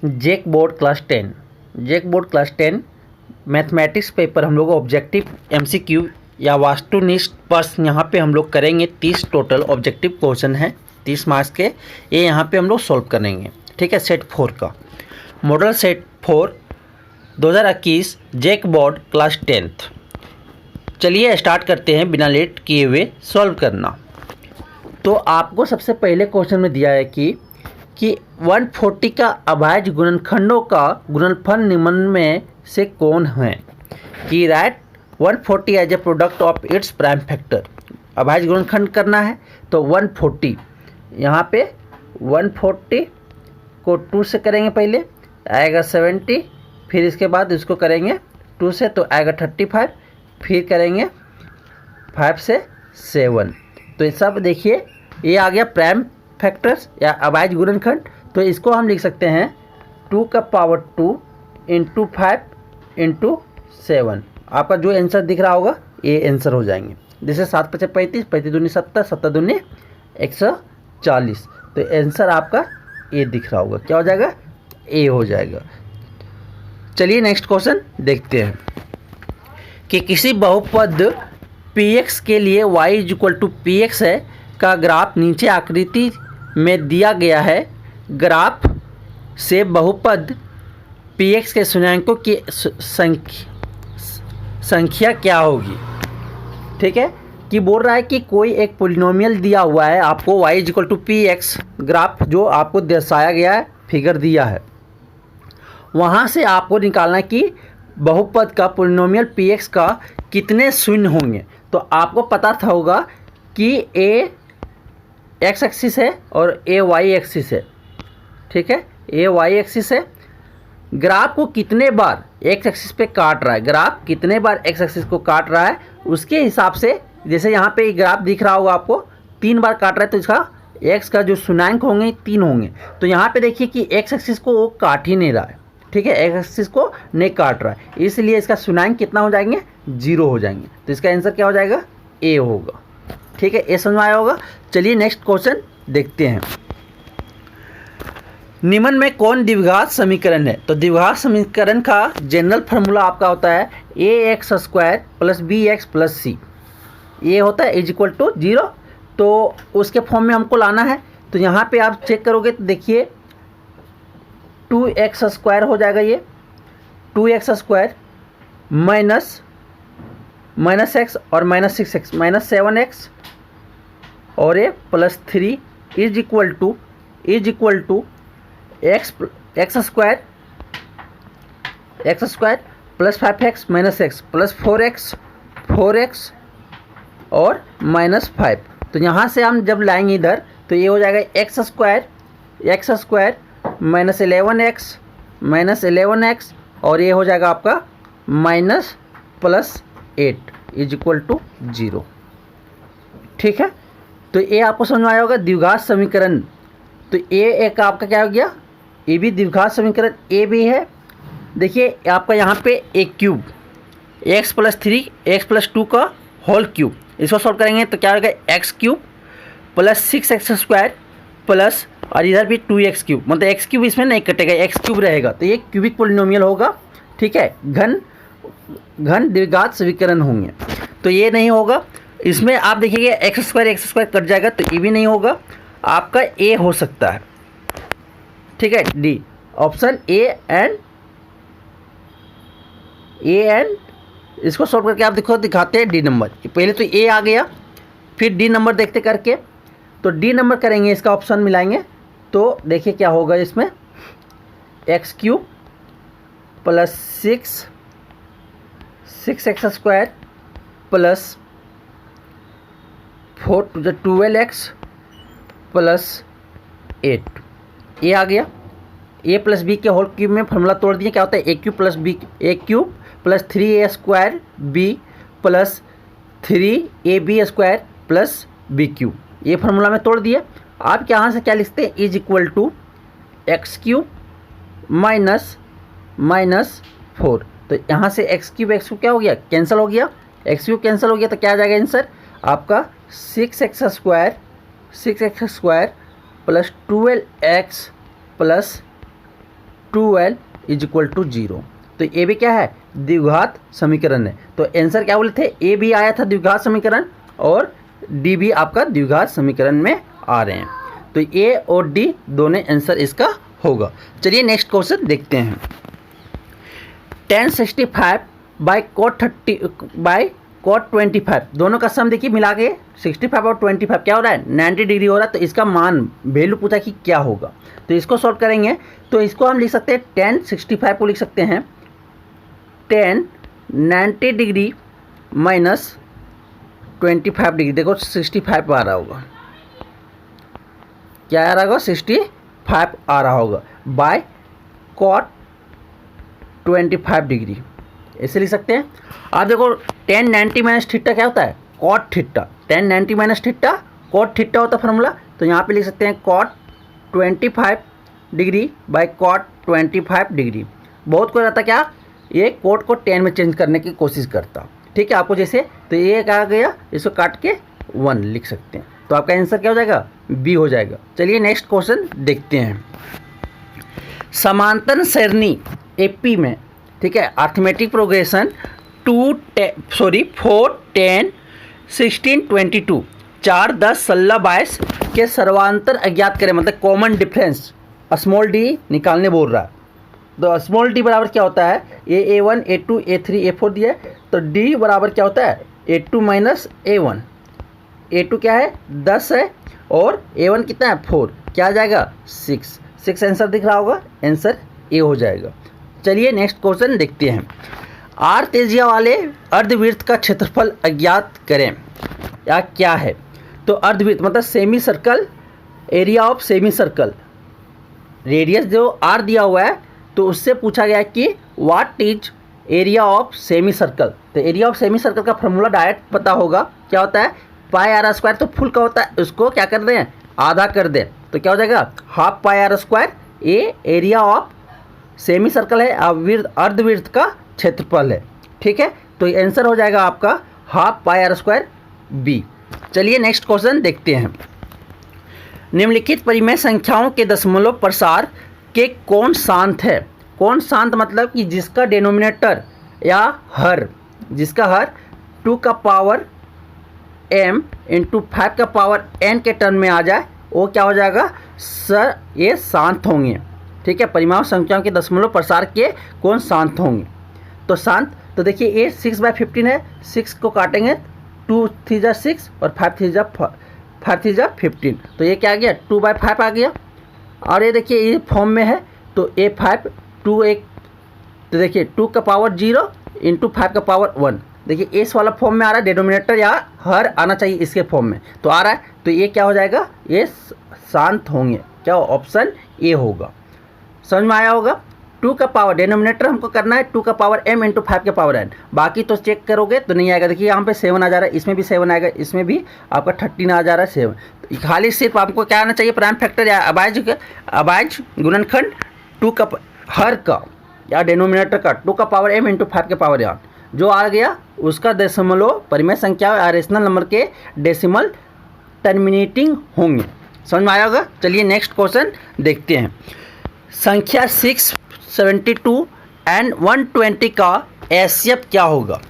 जेक board class 10 mathematics paper हम लोग objective MCQ या वास्तुनिष्ठ प्रश्न यहाँ पे हम लोग करेंगे। 30 टोटल ऑब्जेक्टिव क्वेश्चन है 30 मार्क्स के, ये यहाँ पे हम लोग सॉल्व करेंगे। ठीक है, सेट 4 का मॉडल सेट 4 2021 जेक बोर्ड क्लास 10th। चलिए स्टार्ट करते हैं बिना लेट किए हुए सॉल्व करना। तो आपको सबसे पहले क्वेश्चन में दिया है कि 140 का अभाज्य गुणनखंडों का गुणनफल निम्न में से कौन है। कि right 140 as a product of its prime factor. अभाज्य गुणनखंड करना है तो 140, यहाँ पे 140 को 2 से करेंगे, पहले आएगा 70, फिर इसके बाद इसको करेंगे 2 से तो आएगा 35, फिर करेंगे 5 से 7। तो ये सब देखिए ये आ गया प्राइम फैक्टर्स या अभाज्य गुणनखंड। तो इसको हम लिख सकते हैं 2 का पावर 2 इंटू 5 इंटू 7। आपका जो आंसर दिख रहा होगा ये आंसर हो जाएंगे। जैसे 7 × 5 = 35, 35 दूनी 70, 70 दूनी 140। तो आंसर आपका ए दिख रहा होगा, क्या हो जाएगा, ए हो जाएगा। चलिए नेक्स्ट क्वेश्चन देखते हैं कि किसी बहुपद px के लिए y = px है का ग्राफ नीचे आकृति में दिया गया है। ग्राफ से बहुपद px के शून्याङ्कों की संख्या क्या होगी। ठीक है, कि बोल रहा है कि कोई एक पोलिनोमियल दिया हुआ है आपको y = px, ग्राफ जो आपको दर्शाया गया है, फिगर दिया है, वहाँ से आपको निकालना है कि बहुपद का पोलिनोमियल px का कितने शून्य होंगे। तो आपको पता था होगा कि a x एक्सिस है और a y एक्सिस है। ठीक है, a y एक्सिस है। ग्राफ को कितने बार x एक्सिस पे काट रहा है, ग्राफ कितने बार x एक्सिस को काट रहा है उसके हिसाब से, जैसे यहाँ पे ग्राफ दिख रहा होगा आपको 3 बार काट रहा है, तो इसका x का जो शून्याङ्क होंगे 3 होंगे। तो यहाँ पे देखिए कि x एक्सिस को वो काट ही नहीं रहा है। ठीक है, x एक्सिस को नहीं काट रहा है, इसलिए इसका शून्याङ्क कितना हो जाएंगे, 0 हो जाएंगे। तो इसका आंसर क्या हो जाएगा, ए होगा। ठीक है, ये समझ में आया होगा। चलिए नेक्स्ट क्वेश्चन देखते हैं। निम्न में कौन द्विघात समीकरण है। तो द्विघात समीकरण का जनरल फार्मूला आपका होता है ax² + bx + c। ये होता है = 0। तो उसके फॉर्म में हमको लाना है। तो यहाँ पे आप चेक करोगे तो देखिए 2x² हो जाएगा, ये 2x² माइनस x और -6x -7x और ये +3 is equal to x² + 5x - x + 4x और -5। तो यहाँ से हम जब लाएंगे इधर तो ये हो जाएगा x² -11x और ये हो जाएगा आपका -+8 इज इक्वल टू 0। ठीक है, तो ये आपको समझ में आया होगा द्विघात समीकरण। तो ये एक आपका क्या हो गया, ये भी द्विघात समीकरण ए भी है। देखिए आपका यहाँ पे a³ x + 3 x + 2 का होल क्यूब, इसको सॉल्व करेंगे तो क्या होगा x³ + 6x² प्लस और इधर भी 2x³, मतलब x³ इसमें नहीं कटेगा, x³ रहेगा। तो ये क्यूबिक पोलिनोमियल होगा। ठीक है, घन द्विघात समीकरण होंगे। तो ये नहीं होगा, इसमें आप देखिएगा x² कट जाएगा, तो ये भी नहीं होगा, आपका ए हो सकता है। ठीक है, डी ऑप्शन ए एंड इसको सॉल्व करके आप दिखाते हैं डी नंबर। पहले तो ए आ गया, फिर डी नंबर देखते करके, तो डी नंबर करेंगे, इसका ऑप्शन मिलाएंगे तो देखिए क्या होगा इसमें x³ + 6x² प्लस 12x + 8, ये आ गया। a + b के होल क्यूब में फॉर्मूला तोड़ दिए, क्या होता है a³ + 3a² + 3ab² + b³, ये फार्मूला में तोड़ दिए। आप यहाँ से क्या लिखते हैं इज इक्वल टू x³ -4। तो यहाँ से x³ क्या हो गया, कैंसिल हो गया, x³ कैंसिल हो गया, तो क्या आ जाएगा आंसर आपका 6x² + 12x + 12 is equal to 0। तो ये भी क्या है, द्विघात समीकरण है। तो आंसर क्या बोले थे, ए भी आया था द्विघात समीकरण और डी भी आपका द्विघात समीकरण में आ रहे हैं। तो ए और डी दोनों आंसर इसका होगा। चलिए नेक्स्ट क्वेश्चन देखते हैं। tan 65 by cot 30 by cot 25, दोनों का सम देखिए मिला के 65 और 25 क्या हो रहा है, 90 डिग्री हो रहा है। तो इसका मान वैल्यू पूछा कि क्या होगा, तो इसको सॉल्व करेंगे। तो इसको हम लिख सकते हैं tan 65 को लिख सकते हैं tan 90 डिग्री माइनस 25 डिग्री। देखो 65 आ रहा होगा, क्या आ रहा होगा, 65 आ रहा होगा बाय cot 25 डिग्री, ऐसे लिख सकते हैं। आप देखो tan 90 माइनस थीटा क्या होता है, cot theta. tan 90 minus theta cot theta होता है फॉर्मूला। तो यहाँ पे लिख सकते हैं cot 25 degree by cot 25 degree. बहुत कोई रहता क्या, ये कोट को tan में चेंज करने की कोशिश करता, ठीक है आपको जैसे। तो ये क्या आ गया, इसको काट के 1 लिख सकते हैं। तो आपका आंसर क्या हो जाएगा, बी हो जाएगा। चलिए नेक्स्ट क्वेश्चन देखते हैं। समांतर सरणी एपी में, ठीक है, अर्थमेटिक प्रोग्रेशन 4 10 16 22 4 10 16 22 के सर्वांतर अज्ञात करें, मतलब कॉमन डिफरेंस स्मॉल डी निकालने बोल रहा है। तो स्मॉल डी बराबर क्या होता है, A1 A2 A3 A4 दिया है। तो डी बराबर क्या होता है, A2 माइनस A1। A2 क्या है, 10 है और A1 कितना है, 4, क्या आ जाएगा 6 आंसर दिख रहा होगा, आंसर ए हो जाएगा। चलिए नेक्स्ट क्वेश्चन देखते हैं। आर त्रिज्या वाले अर्धवृत्त का क्षेत्रफल अज्ञात करें, या क्या है। तो अर्धवृत्त मतलब semi circle, area of semi circle, radius जो आर दिया हुआ है, तो उससे पूछा गया कि what is area of semi circle. तो एरिया ऑफ सेमी सर्कल का फॉर्मूला डायरेक्ट पता होगा, क्या होता है, पाई आर स्क्वायर। तो फुल का होता है, उसको क्या कर दें, आधा कर दें। तो क्या हो जाएगा, हाफ पाई आर स्क्वायर। ये एरिया ऑफ सेमी सर्कल है, अर्धवृत्त का क्षेत्रफल है, ठीक है। तो आंसर हो जाएगा आपका half pi are square B. चलिए नेक्स्ट क्वेश्चन देखते हैं। निम्नलिखित परिमेय संख्याओं के दशमलव प्रसार के कौन शांत है। कौन शांत मतलब कि जिसका डिनोमिनेटर या हर, जिसका हर 2 का पावर m इंटू 5 का पावर n के टर्म में आ जाए, वो क्या हो जाएगा सर, ये शांत होंगे, ठीक है। परिमेय संख्याओं के दशमलव प्रसार के कौन शांत होंगे। तो शांत, तो देखिए ये 6/15 है, 6 को काटेंगे 2 3 जा 6 और 5 3 जा 15। तो ये क्या आ गया, 2/5 आ गया। और ये देखिए ये फॉर्म में है, तो ए 5 2 एक, तो देखिए 2 का पावर 0 इंटू 5 का पावर 1। देखिए इस वाला फॉर्म में आ रहा है, डिनोमिनेटर या हर आना चाहिए इसके फॉर्म में, तो आ रहा है। तो ये क्या हो जाएगा, ये शांत होंगे, क्या ऑप्शन ए होगा। समझ में आया होगा। 2 का पावर डिनोमिनेटर हमको करना है 2 का पावर m इंटू 5 का पावर n। बाकी तो चेक करोगे तो नहीं आएगा। देखिए यहाँ पे 7 आ जा रहा है, इसमें भी 7 आएगा, इसमें भी आपका 13 आ जा रहा है 7। तो खाली सिर्फ आपको क्या आना चाहिए, प्राइम फैक्टर या अबाइज गुणनखंड 2 का हर का या डिनोमिनेटर का 2 का पावर m इंटू 5 के पावर n जो आ गया, उसका दशमलव परिमेय संख्या या रेशनल नंबर के डेसिमल टर्मिनेटिंग होंगे। समझ में आया होगा। चलिए नेक्स्ट क्वेश्चन देखते हैं। संख्या 672 एंड 120 का एचसीएफ क्या होगा।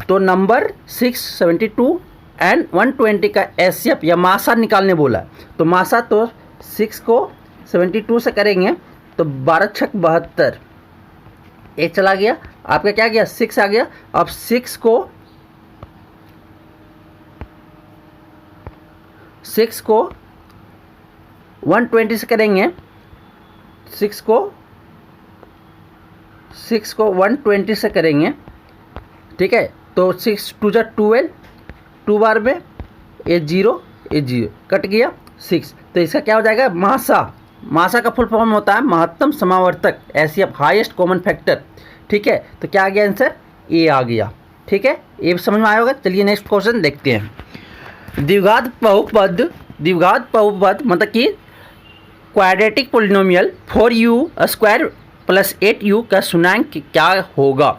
तो नंबर 672 एंड 120 का एचसीएफ या मासा निकालने बोला है। तो मासा, तो 6 को 72 से करेंगे तो 12 छक 72, एक चला गया, आपका क्या गया 6 आ गया। अब 6 को 120 से करेंगे, 6 को 120 से करेंगे, ठीक है। तो 6 2 जा 12, 2 बार में ये 0 कट गया 6। तो इसका क्या हो जाएगा, मासा का फुल फॉर्म होता है महत्तम समावर्तक, एचसीएफ हाईएस्ट कॉमन फैक्टर, ठीक है। तो क्या आ गया आंसर, ए आ गया, ठीक है। ये समझ में आया होगा। चलिए नेक्स्ट क्वेश्चन देखते हैं। द्विघात बहुपद मतलब कि quadratic polynomial 4u² plus 8u का शून्याङ्क क्या होगा।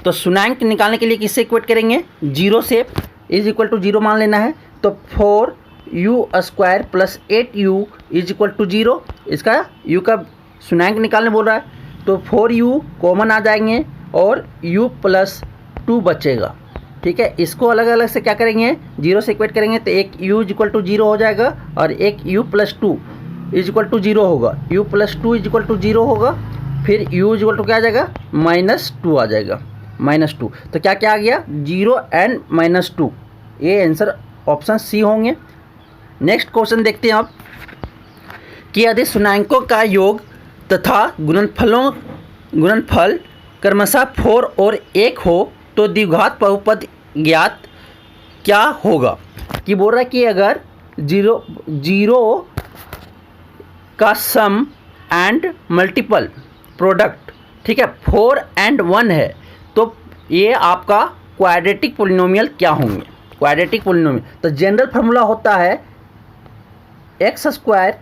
तो शून्याङ्क निकालने के लिए किससे इक्वेट करेंगे, 0 से, इज इक्वल टू 0 मान लेना है। तो 4u² plus 8u is equal to 0, इसका u का शून्याङ्क निकालने बोल रहा है। तो 4u कॉमन आ जाएंगे और u प्लस 2 बचेगा। ठीक है, इसको अलग अलग से क्या करेंगे, 0 से इक्वेट करेंगे तो एक u इज इक्वल टू 0 हो जाएगा और एक u plus 2 is equal to 0 होगा, u plus 2 is equal to 0 होगा, फिर u इज इक्वल टू क्या आ जाएगा, -2 आ जाएगा, -2। तो क्या क्या आ गया, 0 एंड -2, ये आंसर ऑप्शन सी होंगे। नेक्स्ट क्वेश्चन देखते हैं आप कि यदि शुन्याङ्कों का योग तथा गुणनफल क्रमशः 4 और 1 हो तो द्विघात बहुपद ज्ञात क्या होगा। कि बोल रहा है कि अगर जीरो का सम एंड मल्टीपल प्रोडक्ट, ठीक है, 4 and 1 है, तो ये आपका क्वाड्रेटिक पोलिनोमियल क्या होंगे। क्वाड्रेटिक पोलिनोमियल तो जनरल फार्मूला होता है x²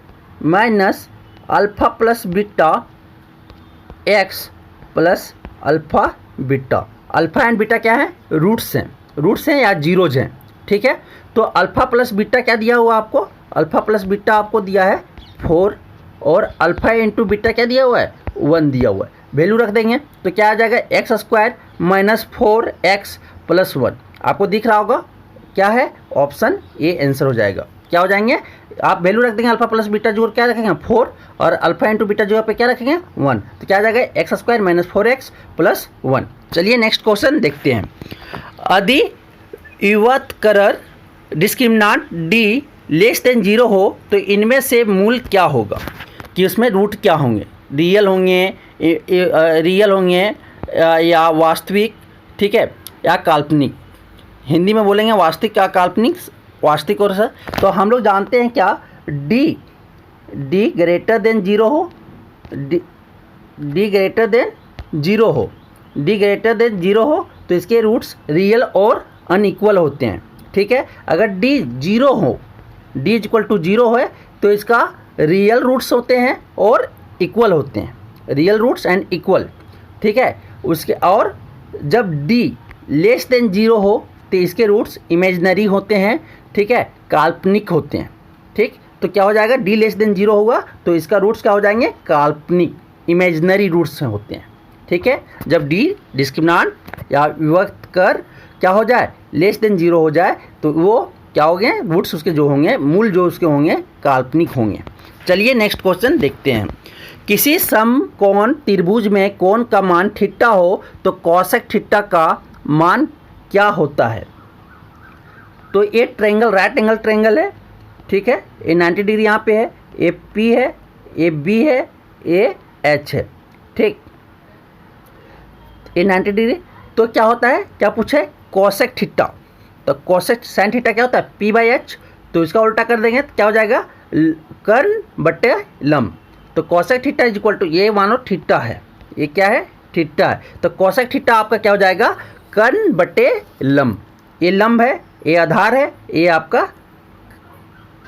minus alpha plus beta x plus alpha beta. Alpha and beta क्या है, रूट्स हैं या जीरोज हैं। ठीक है, तो अल्फ़ा प्लस बीटा क्या दिया हुआ आपको, अल्फ़ा प्लस बीटा आपको दिया है 4 और अल्फ़ा इंटू बीटा क्या दिया हुआ है, 1 दिया हुआ है। वैल्यू रख देंगे तो क्या आ जाएगा, x² माइनस 4x प्लस 1। आपको दिख रहा होगा क्या है, ऑप्शन ए आंसर हो जाएगा। क्या हो जाएंगे, आप वैल्यू रख देंगे अल्फ़ा प्लस बीटा जो क्या रखेंगे 4 और अल्फ़ा इंटू बीटा जो पे क्या रखेंगे 1, तो क्या आ जाएगा x² माइनस 4x प्लस 1। चलिए नेक्स्ट क्वेश्चन देखते हैं। यदि युवतकर डिस्क्रिमिनांट d लेस देन 0 हो तो इनमें से मूल क्या होगा, कि उसमें रूट क्या होंगे, रियल होंगे या वास्तविक, ठीक है, या काल्पनिक। हिंदी में बोलेंगे वास्तविक या काल्पनिक, वास्तविक और सर। तो हम लोग जानते हैं क्या, d ग्रेटर देन 0 हो, d ग्रेटर देन 0 हो, d ग्रेटर देन 0 हो तो इसके रूट्स रियल और अनइक्वल होते हैं। ठीक है, अगर d 0 हो, d इज इक्वल टू 0 है तो इसका रियल रूट्स होते हैं और इक्वल होते हैं, रियल रूट्स एंड इक्वल। ठीक है, उसके और जब d लेस देन 0 हो तो इसके रूट्स इमेजनरी होते हैं, ठीक है, काल्पनिक होते हैं। ठीक, तो क्या हो जाएगा, d लेस देन 0 होगा तो इसका रूट्स क्या हो जाएंगे, काल्पनिक, इमेजनरी रूट्स होते हैं। ठीक है, जब d डिस्क्रिमिनांट या विभक्तकर क्या हो जाए, लेस देन 0 हो जाए तो वो क्या हो गए, रूट्स उसके जो होंगे, मूल जो उसके होंगे काल्पनिक होंगे। चलिए नेक्स्ट क्वेश्चन देखते हैं। किसी समकोण त्रिभुज में कोण का मान थीटा हो तो कोसेक थीटा का मान क्या होता है। तो ये ट्रायंगल राइट एंगल ट्रायंगल है, ठीक है, ये 90 डिग्री यहाँ पे है, ए पी है, ए बी है, ए एच है। ठीक, ये 90 डिग्री, तो क्या होता है, क्या पूछे, कोसेक थीटा। तो कोसेक साइन थीटा क्या होता है, p/h, तो इसका उल्टा कर देंगे तो क्या हो जाएगा, कर्ण बटे लंब। तो cosec theta is equal to, ये मानो थीटा है, ये क्या है, थीटा है, तो कोसेक थीटा आपका क्या हो जाएगा, कर्ण बटे लंब। ये लंब है, ये आधार है, ये आपका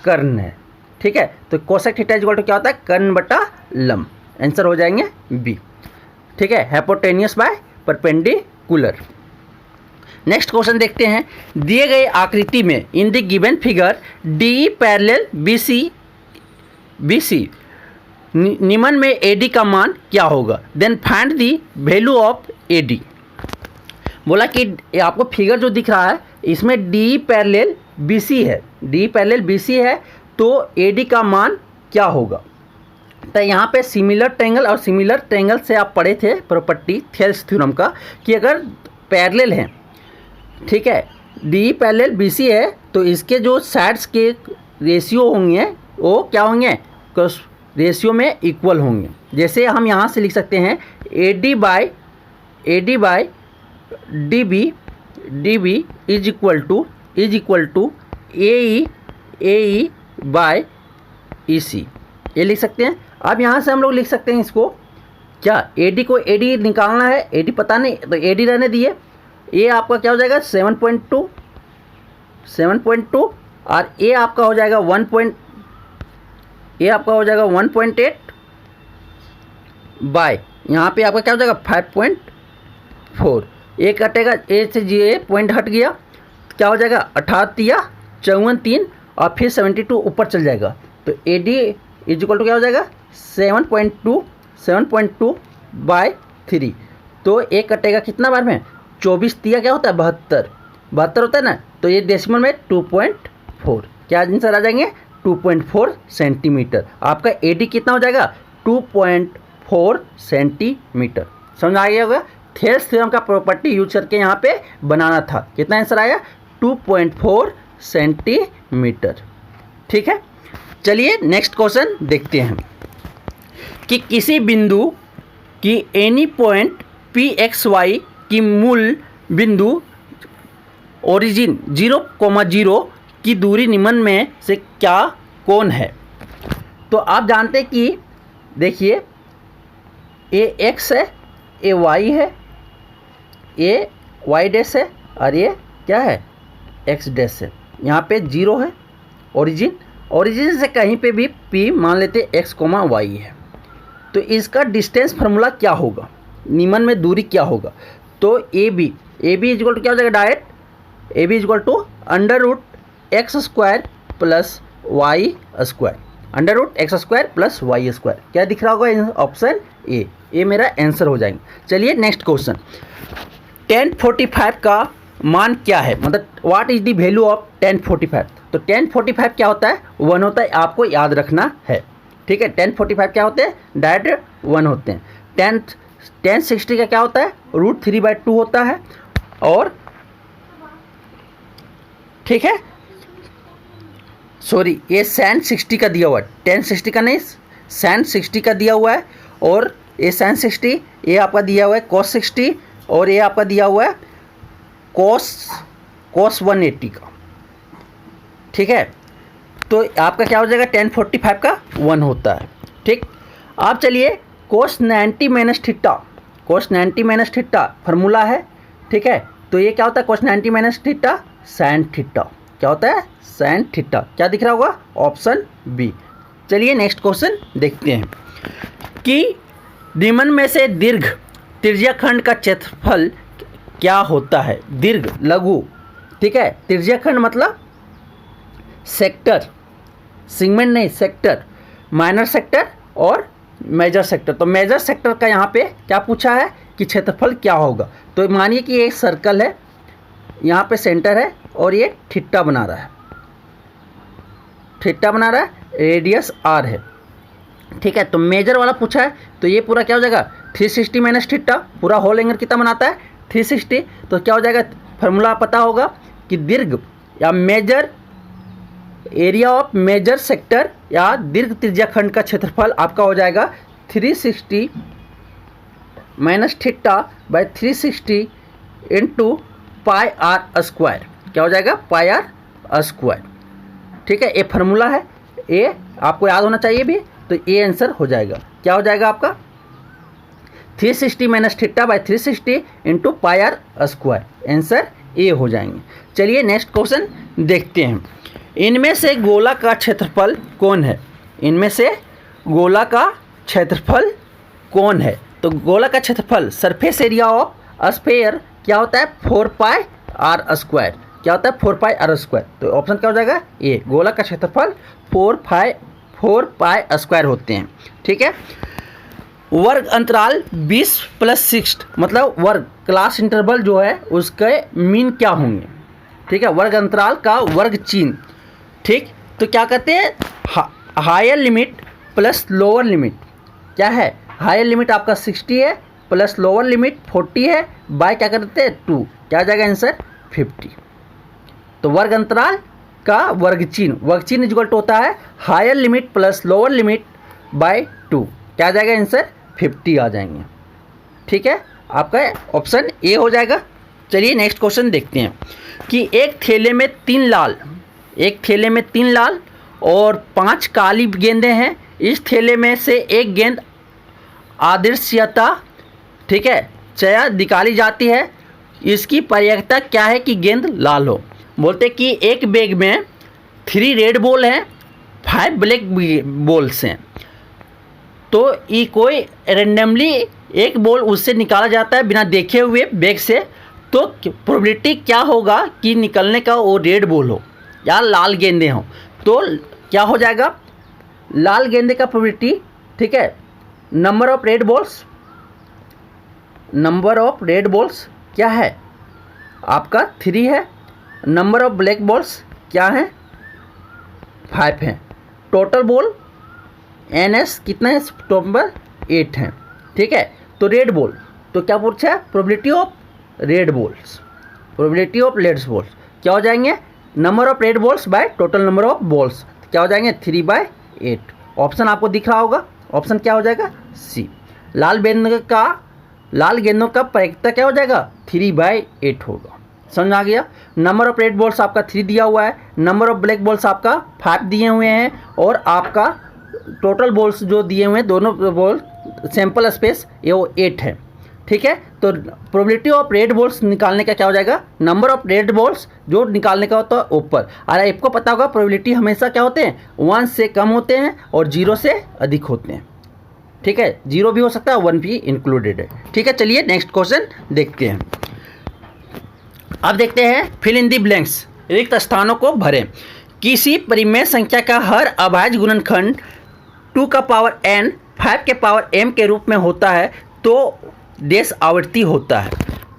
कर्ण है। ठीक है, तो cosec theta is equal to क्या होता है, कर्ण बटा लंब। आंसर हो जाएंगे बी। ठीक है, hypotenuse by perpendicular. Next question देखते हैं। दिए गए आकृति में in the given figure D parallel BC निम्न में AD का मान क्या होगा, then find the value of AD। बोला कि आपको फिगर जो दिख रहा है इसमें D पैरेलल BC है, D पैरेलल BC है तो AD का मान क्या होगा। तो यहाँ पे सिमिलर ट्रायंगल और सिमिलर ट्रायंगल से आप पढ़े थे प्रॉपर्टी थेल्स थ्योरम का, कि अगर पैरेलल हैं, ठीक है, D पैरेलल BC है तो इसके जो साइड्स के रेशियो होंगे वो क्या होंगे, रेशियो में इक्वल होंगे। जैसे हम यहाँ से लिख सकते हैं AD by DB is equal to AE by EC, ये लिख सकते हैं। अब यहाँ से हम लोग लिख सकते हैं इसको, क्या AD को AD निकालना है, AD पता नहीं तो AD रहने दिए, ये आपका क्या हो जाएगा 7.2 और ये आपका हो जाएगा 1.8 बाय, यहाँ पे आपका क्या हो जाएगा 5.4। ये कटेगा, ए से ये पॉइंट हट गया, क्या हो जाएगा 18 54 3 और फिर 72 ऊपर चल जाएगा। तो AD इज इक्वल टू क्या हो जाएगा 7.2 बाय 3, तो एक कटेगा कितना बार में, 24 तिया क्या होता है 72, 72 होता है ना, तो ये डेसिमल में 2.4, क्या आंसर आ जाएंगे 2.4 सेंटीमीटर। आपका AD कितना हो जाएगा 2.4 सेंटीमीटर। समझ आ गया होगा, थेल्स थ्योरम का प्रॉपर्टी यूज करके यहाँ पे बनाना था। कितना आंसर आया 2.4 सेंटीमीटर। ठीक है, चलिए नेक्स्ट क्वेश्चन देखते हैं कि किसी बिंदु की एनी पॉइंट PXY की मूल बिंदु ओरिजिन 0,0 की दूरी निम्न में से क्या कौन है। तो आप जानते हैं कि देखिए ये x है, ये y है, ये y डैश है और ये क्या है x डैश है। यहाँ पे 0 है ओरिजिन से कहीं पे भी p मान लेते x, y है। तो इसका डिस्टेंस फार्मूला क्या होगा, निम्न में दूरी क्या होगा। तो AB इक्वल टू क्या हो जाएगा direct, AB equal to √x² plus y², √x² plus y²। क्या दिख रहा होगा ऑप्शन ए, ये मेरा आंसर हो जाएंगे। चलिए नेक्स्ट क्वेश्चन, tan 45 का मान क्या है, मतलब what is the value of tan 45। तो tan 45 क्या होता है 1 होता है, आपको याद रखना है। ठीक है, tan 45 क्या होते हैं डायरेक्ट 1 होते हैं। tan 60 का क्या होता है √3/2 होता है। और ठीक है, सॉरी ये sin 60 का दिया हुआ है, tan 60 का नहीं sin 60 का दिया हुआ है। और ये sin 60 ये आपका दिया हुआ है cos 60, और ये आपका दिया हुआ है cos 180 का। ठीक है, तो आपका क्या हो जाएगा tan 45 का 1 होता है। ठीक, आप चलिए cos 90 - थीटा फार्मूला है। ठीक है, तो ये क्या होता है cos 90 - थीटा sin थीटा, क्या होता है sin थीटा। क्या दिख रहा होगा ऑप्शन बी। चलिए नेक्स्ट क्वेश्चन देखते हैं कि निम्न में से दीर्घ त्रिज्याखंड का क्षेत्रफल क्या होता है। दीर्घ लघु, ठीक है, त्रिज्याखंड मतलब सेक्टर, सेगमेंट नहीं सेक्टर, माइनर सेक्टर और मेजर सेक्टर। तो मेजर सेक्टर का यहाँ पे क्या पूछा है कि क्षेत्रफल क्या होगा। तो मानिए कि एक सर्कल है, यहाँ पे सेंटर है और ये थीटा बना रहा है, रेडियस r है। ठीक है, तो मेजर वाला पूछा है, तो ये पूरा क्या हो जाएगा 360 माइनस थीटा, पूरा होल एंगल कितना बनाता है 360। तो क्या हो जाएगा फार्मूला पता होगा कि दीर्घ या major area of major sector या दीर्घ त्रिज्याखंड का क्षेत्रफल आपका हो जाएगा 360 minus theta by 360 into πr²। क्या हो जाएगा πr²। ठीक है, ये फार्मूला है, ये आपको याद होना चाहिए भी। तो ये आंसर हो जाएगा, क्या हो जाएगा आपका 360 minus theta by 360 into πr²। Answer A हो जाएंगे। चलिए नेक्स्ट क्वेश्चन देखते हैं, इनमें से गोला का क्षेत्रफल कौन है। इनमें से गोला का क्षेत्रफल कौन है। तो गोला का क्षेत्रफल सरफेस एरिया ऑफ स्फीयर क्या होता है 4πr²। क्या होता है 4πr²। तो ऑप्शन क्या हो जाएगा ए, गोला का क्षेत्रफल 4π² होते हैं। ठीक है, वर्ग अंतराल 20 + 6 मतलब वर्ग क्लास इंटरवल जो है उसके मीन क्या होंगे। ठीक है, वर्ग अंतराल का वर्ग चिन्ह। ठीक, तो क्या कहते हैं higher limit plus lower limit. क्या है हायर लिमिट आपका 60 है प्लस लोअर लिमिट 40 है बाय क्या करते हैं 2। क्या आ जाएगा आंसर 50। तो वर्ग अंतराल का वर्ग चिन्ह इक्वल टू होता है higher limit plus lower limit by 2। क्या आ जाएगा आंसर 50 आ जाएंगे। ठीक है, आपका ऑप्शन ए हो जाएगा। चलिए नेक्स्ट क्वेश्चन देखते हैं कि एक थैले में 3 लाल और 5 काली गेंदें हैं। इस थैले में से एक गेंद आदर्शता ठीक है चया निकाली जाती है, इसकी प्रयोजकता क्या है कि गेंद लाल हो। बोलते कि एक बैग में 3 रेड बॉल हैं 5 ब्लैक बॉल्स हैं, तो ये कोई रेंडमली एक बॉल उससे निकाला जाता है बिना देखे हुए बैग से, तो प्रोबेबिलिटी क्या होगा कि निकलने का वो रेड बॉल हो या लाल गेंदे हों। तो क्या हो जाएगा लाल गेंदे का प्रोबेबिलिटी ठीक है number of red balls number of red balls क्या है आपका 3 है, नंबर ऑफ ब्लैक बॉल्स क्या है 5 है, टोटल बॉल NS कितना है नंबर 8 है। ठीक है, तो रेड बॉल तो क्या पूछा है, probability of red balls, probability of red balls क्या हो जाएंगे, number of red balls by total number of balls क्या हो जाएंगे 3/8। ऑप्शन आपको दिख रहा होगा, ऑप्शन क्या हो जाएगा सी। लाल गेंदों का प्रायिकता क्या हो जाएगा 3/8 होगा। समझ आ गया। नंबर ऑफ रेड बॉल्स आपका 3 दिया हुआ है, नंबर ऑफ ब्लैक बॉल्स आपका 5 दिए हुए हैं, और आपका टोटल बॉल्स जो दिए हुए हैं दोनों बॉल सैंपल स्पेस ये वो 8 है। ठीक है, तो प्रोबेबिलिटी ऑफ रेड बॉल्स निकालने का क्या हो जाएगा, नंबर ऑफ रेड बॉल्स जो निकालने का होता है ऊपर। और आपको पता होगा प्रोबेबिलिटी हमेशा क्या होते हैं 1 से कम होते हैं और 0 से अधिक होते हैं। ठीक है, 0 भी हो सकता है 1 भी इंक्लूडेड है। ठीक है, चलिए नेक्स्ट क्वेश्चन देखते हैं। अब देखते हैं फिल इन दी ब्लैंक्स, रिक्त स्थानों को भरें। किसी परिमेय संख्या का हर अभाज्य गुणनखंड 2 का पावर n 5 के पावर m के रूप में होता है तो डेस आवृत्ति होता है।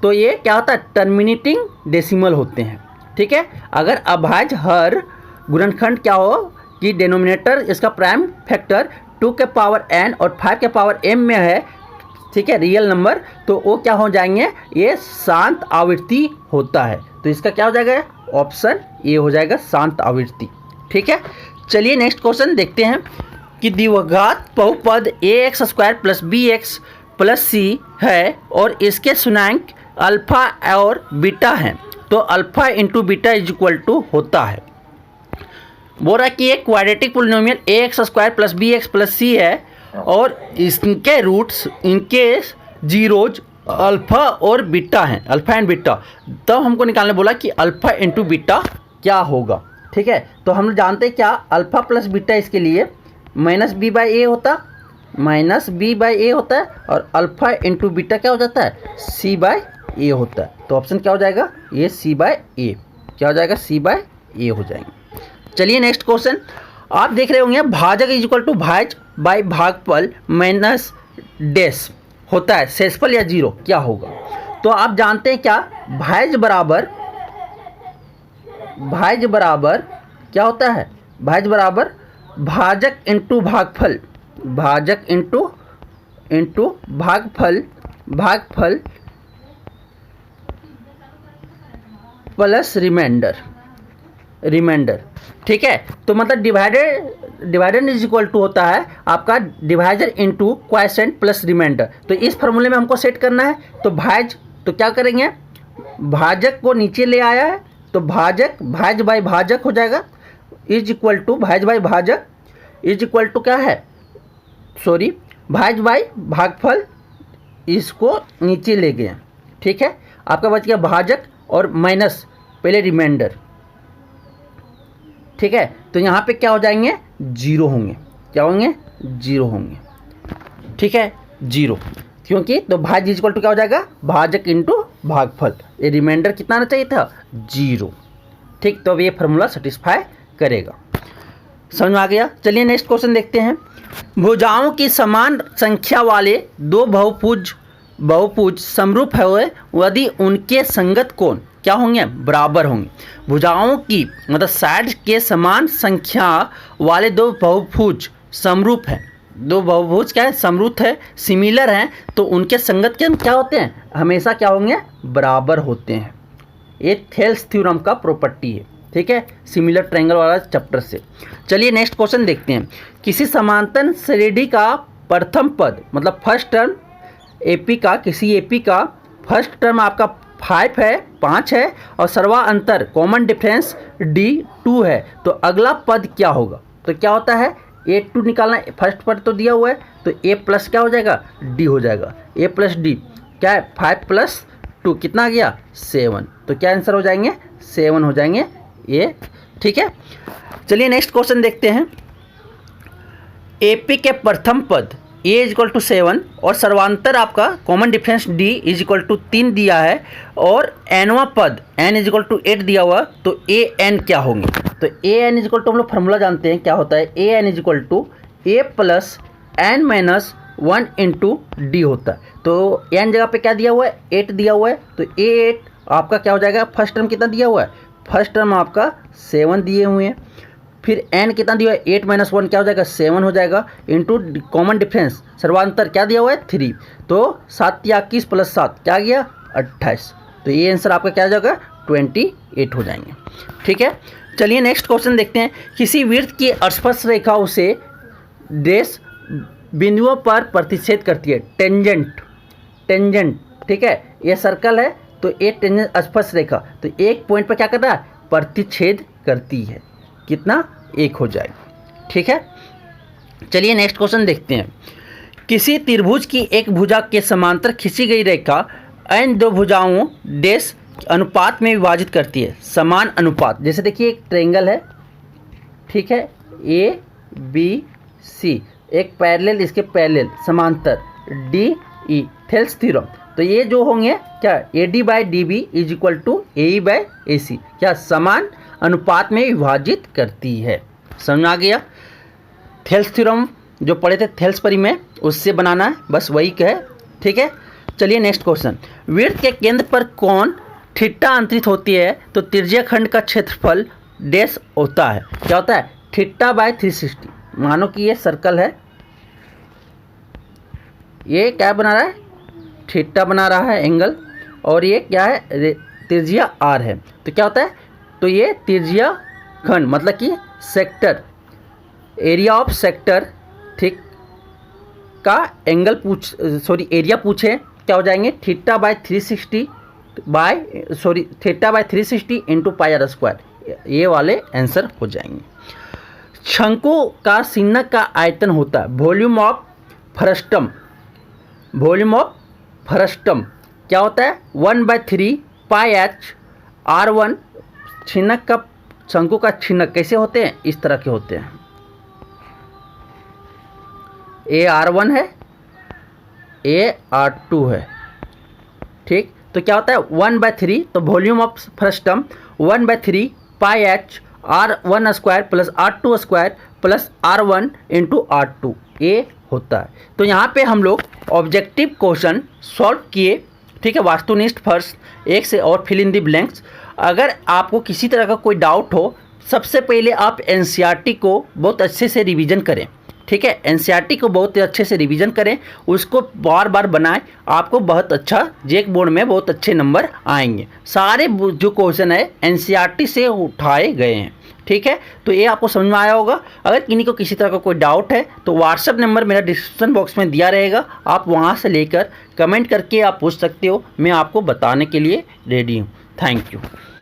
तो ये क्या होता है, टर्मिनेटिंग डेसिमल होते हैं। ठीक है, अगर अभाज्य हर गुणनखंड क्या हो कि डिनोमिनेटर इसका प्राइम फैक्टर 2 के पावर n और 5 के पावर m में है, ठीक है, रियल नंबर, तो वो क्या हो जाएंगे, ये शांत आवृत्ति होता है। तो इसका क्या हो जाएगा, ऑप्शन ए हो जाएगा शांत आवृत्ति। ठीक है, चलिए नेक्स्ट क्वेश्चन देखते हैं कि द्विघात बहुपद ax² + bx + c है और इसके शुन्यांक अल्फा और बीटा हैं, तो अल्फा इंटू बीटा = होता है। बोल रहा है कि एक quadratic polynomial ax² + bx + c है और इसके रूट्स इनके जीरोज अल्फ़ा और बीटा हैं, अल्फ़ा एंड बीटा। तब हमको निकालने बोला कि अल्फ़ा इंटू बीटा क्या होगा। ठीक है, तो हम जानते हैं क्या, अल्फ़ा प्लस बीटा इसके लिए -b/a होता, -b/a होता है, और अल्फ़ा इंटू बीटा क्या हो जाता है c/a होता है। तो ऑप्शन क्या हो जाएगा, ये c/a क्या हो जाएगा, c/a हो जाएंगे। चलिए नेक्स्ट क्वेश्चन आप देख रहे होंगे, भाजक = भाज्य बाय भागफल माइनस डैश होता है, शेषफल या 0 क्या होगा। तो आप जानते हैं क्या, भाज्य बराबर क्या होता है, भाज्य बराबर भाजक इंटू भागफल, भाजक इंटू भागफल प्लस रिमाइंडर। ठीक है, तो मतलब डिवाइडर = होता है आपका divisor into quotient plus remainder. तो इस फार्मूले में हमको सेट करना है, तो भाज्य तो क्या करेंगे, भाजक को नीचे ले आया है तो भाज्य बाय भाजक हो जाएगा, = भाज्य बाय भाजक = क्या है, सॉरी, भाज्य बाय भागफल, इसको नीचे ले गए। ठीक है, आपका बच गया भाजक और माइनस पहले रिमाइंडर। ठीक है, तो यहाँ पे क्या हो जाएंगे, 0 होंगे, क्या होंगे, 0 होंगे। ठीक है, 0 क्योंकि तो भाज्य = क्या हो जाएगा, भाजक इंटू भागफल, ये रिमाइंडर कितना आना चाहिए था 0। ठीक, तो अब ये फार्मूला सेटिस्फाई करेगा। समझ में आ गया। चलिए नेक्स्ट क्वेश्चन देखते हैं। भुजाओं की समान संख्या वाले 2 बहुभुज समरूप है यदि उनके संगत कोण क्या होंगे, बराबर होंगे। भुजाओं की मतलब साइड के समान संख्या वाले 2 बहुभुज समरूप हैं, 2 बहुभुज क्या है, समरूप है, सिमिलर हैं, तो उनके संगत के क्या होते हैं, हमेशा क्या होंगे, बराबर होते हैं। ये थेल्स थ्योरम का प्रॉपर्टी है। ठीक है, सिमिलर ट्रायंगल वाला चैप्टर से। चलिए नेक्स्ट क्वेश्चन देखते हैं। किसी समांतर श्रेणी का प्रथम पद मतलब फर्स्ट टर्म एपी का, किसी एपी का फर्स्ट टर्म आपका 5 है और सर्वांतर कॉमन डिफरेंस D2 है, तो अगला पद क्या होगा। तो क्या होता है, A2 निकालना, फर्स्ट पद तो दिया हुआ है, तो A प्लस क्या हो जाएगा, D हो जाएगा। A प्लस D क्या है, 5 + 2 कितना आ गया, 7। तो क्या आंसर हो जाएंगे, 7 हो जाएंगे ये। ठीक है, चलिए नेक्स्ट क्वेश्चन देखते हैं। AP के प्रथम पद A = 7 और सर्वांतर आपका कॉमन डिफरेंस D = 3 दिया है और nवां पद n = 8 दिया हुआ, तो an क्या होंगे। तो an = हम लोग फार्मूला जानते हैं क्या होता है, an = a + n - 1 into D होता है। तो n जगह पे क्या दिया हुआ है, 8 दिया हुआ है, तो 8 आपका क्या हो जाएगा, फर्स्ट टर्म कितना दिया हुआ है, फर्स्ट टर्म आपका 7 दिए हुए हैं, फिर n कितना दिया हुआ है, 8 - 1 क्या हो जाएगा, 7 हो जाएगा, इंटू कॉमन डिफरेंस सर्वांतर क्या दिया हुआ है, 3, तो 7 या 21 + 7 क्या गया, 28, तो ये आंसर आपका क्या हो जाएगा, 28 हो जाएंगे। ठीक है, चलिए नेक्स्ट क्वेश्चन देखते हैं। किसी वृत्त की स्पर्श रेखा उसे डैश बिंदुओं पर प्रतिच्छेद करती है, टेंजेंट, टेंजेंट, ठीक है, ये सर्कल है तो ये टेंजेंट स्पर्श रेखा, तो एक पॉइंट पर क्या कर रहा है, प्रतिच्छेद करती है, कितना, 1 हो जाएगा। ठीक है, चलिए नेक्स्ट क्वेश्चन देखते हैं। किसी त्रिभुज की एक भुजा के समांतर खींची गई रेखा अन्य दो भुजाओं डैश अनुपात में विभाजित करती है, समान अनुपात। जैसे देखिए एक ट्रायंगल है, ठीक है, ए बी सी, एक पैरेलल इसके पैरेलल समांतर डी ई, थेल्स थ्योरम, तो ये जो होंगे क्या, A D by D B is equal to A E by A C, क्या समान अनुपात में विभाजित करती है। समझ में आ गया, थेल्स थ्योरम जो पढ़े थे थेल्स परी में, उससे बनाना है, बस वही है। ठीक है, चलिए नेक्स्ट क्वेश्चन। वृत्त के केंद्र पर कोण थीटा अंतरित होती है तो त्रिज्या खंड का क्षेत्रफल डैश होता है, क्या होता है, थीटा बाय 360। मानो कि ये सर्कल है, ये क्या बना रहा है, थीटा बना रहा है एंगल, और ये क्या है, त्रिज्या आर है, तो क्या होता है, तो ये त्रिज्या खंड मतलब कि सेक्टर, एरिया ऑफ सेक्टर, ठीक, का एंगल एरिया पूछे, क्या हो जाएंगे, theta by 360 theta by 360 into pi are square, ये वाले आंसर हो जाएंगे। शंकु का सिन्नक का आयतन होता है volume of frustum, volume of frustum क्या होता है, 1/3 पाई एच R1। छिन्नक का, शंकु का छिन्नक कैसे होते हैं, इस तरह के होते हैं, ए R1 है, ए R2 है, ठीक, तो क्या होता है 1/3, तो volume of frustum 1/3 pi H R1 square plus R2 square plus R1 into R2, ये होता है। तो यहाँ पे हम लोग ऑब्जेक्टिव क्वेश्चन सॉल्व किए, ठीक है, वास्तुनिष्ठ फर्स्ट 1 से और फिल इन द ब्लैंक्स। अगर आपको किसी तरह का कोई डाउट हो, सबसे पहले आप एनसीईआरटी को बहुत अच्छे से रिवीजन करें, ठीक है, एनसीईआरटी को बहुत अच्छे से रिवीजन करें, उसको बार बार बनाएं, आपको बहुत अच्छा जेक बोर्ड में बहुत अच्छे नंबर आएंगे। सारे जो क्वेश्चन है एनसीईआरटी से उठाए गए हैं, ठीक है, तो ये आपको समझ में आया होगा। अगर किन्हीं को किसी तरह का कोई डाउट है तो व्हाट्सअप नंबर मेरा डिस्क्रिप्शन बॉक्स में दिया रहेगा, आप वहाँ से लेकर कमेंट करके आप पूछ सकते हो, मैं आपको बताने के लिए रेडी हूँ। Thank you.